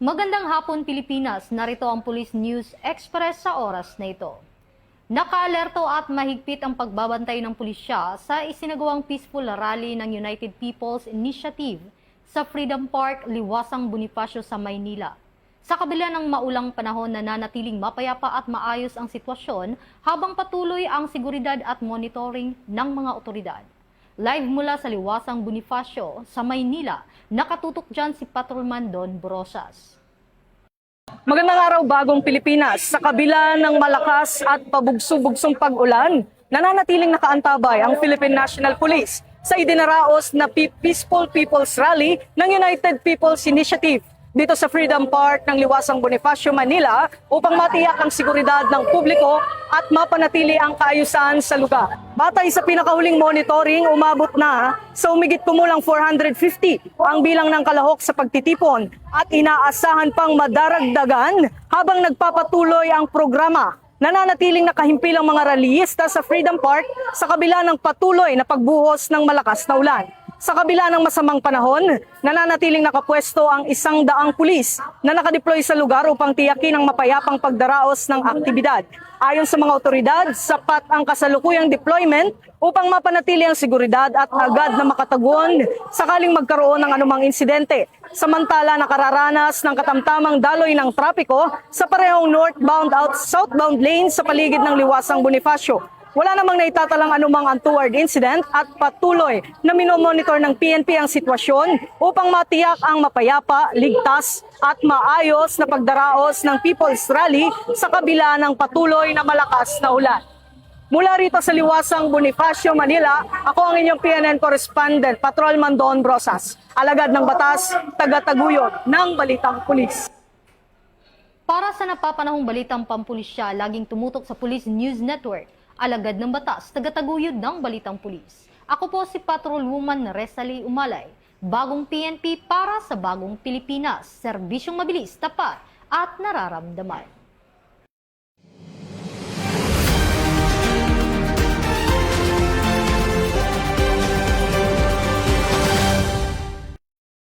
Magandang hapon Pilipinas, narito ang Police News Express sa oras na ito. Nakaalerto at mahigpit ang pagbabantay ng pulisya sa isinagawang peaceful rally ng United People's Initiative sa Freedom Park, Liwasang Bonifacio sa Maynila. Sa kabila ng maulang panahon na nanatiling mapayapa at maayos ang sitwasyon habang patuloy ang seguridad at monitoring ng mga otoridad. Live mula sa Liwasang Bonifacio sa Maynila, nakatutok dyan si Patrolman Don Brosas. Magandang araw bagong Pilipinas. Sa kabila ng malakas at pabugso-bugsong pag-ulan, nananatiling nakaantabay ang Philippine National Police sa idinaraos na Peaceful People's Rally ng United People's Initiative dito sa Freedom Park ng Liwasang Bonifacio, Manila upang matiyak ang seguridad ng publiko at mapanatili ang kaayusan sa lugar. Batay sa pinakahuling monitoring, umabot na sa umigit kumulang 450 ang bilang ng kalahok sa pagtitipon at inaasahan pang madaragdagan habang nagpapatuloy ang programa. Nananatiling nakahimpilang mga rallyista sa Freedom Park sa kabila ng patuloy na pagbuhos ng malakas na ulan. Sa kabila ng masamang panahon, nananatiling nakapwesto ang 100 pulis na nakadeploy sa lugar upang tiyakin ang mapayapang pagdaraos ng aktibidad. Ayon sa mga otoridad, sapat ang kasalukuyang deployment upang mapanatili ang seguridad at agad na makatagon sakaling magkaroon ng anumang insidente. Samantala, nakararanas ng katamtamang daloy ng trapiko sa parehong northbound at southbound lane sa paligid ng Liwasang Bonifacio. Wala namang naitatalang anumang untoward incident at patuloy na minomonitor ng PNP ang sitwasyon upang matiyak ang mapayapa, ligtas at maayos na pagdaraos ng People's Rally sa kabila ng patuloy na malakas na ulan. Mula rito sa Liwasang Bonifacio, Manila, ako ang inyong PNN correspondent, Patrolman Don Brosas, alagad ng batas, taga-taguyod ng Balitang Pulis. Para sa napapanahong balitang pampulisya, laging tumutok sa Police News Network, alagad ng batas, taga-taguyod ng Balitang Pulis. Ako po si Patrolwoman Resalie Umalay, bagong PNP para sa bagong Pilipinas, serbisyong mabilis, tapat at nararamdaman.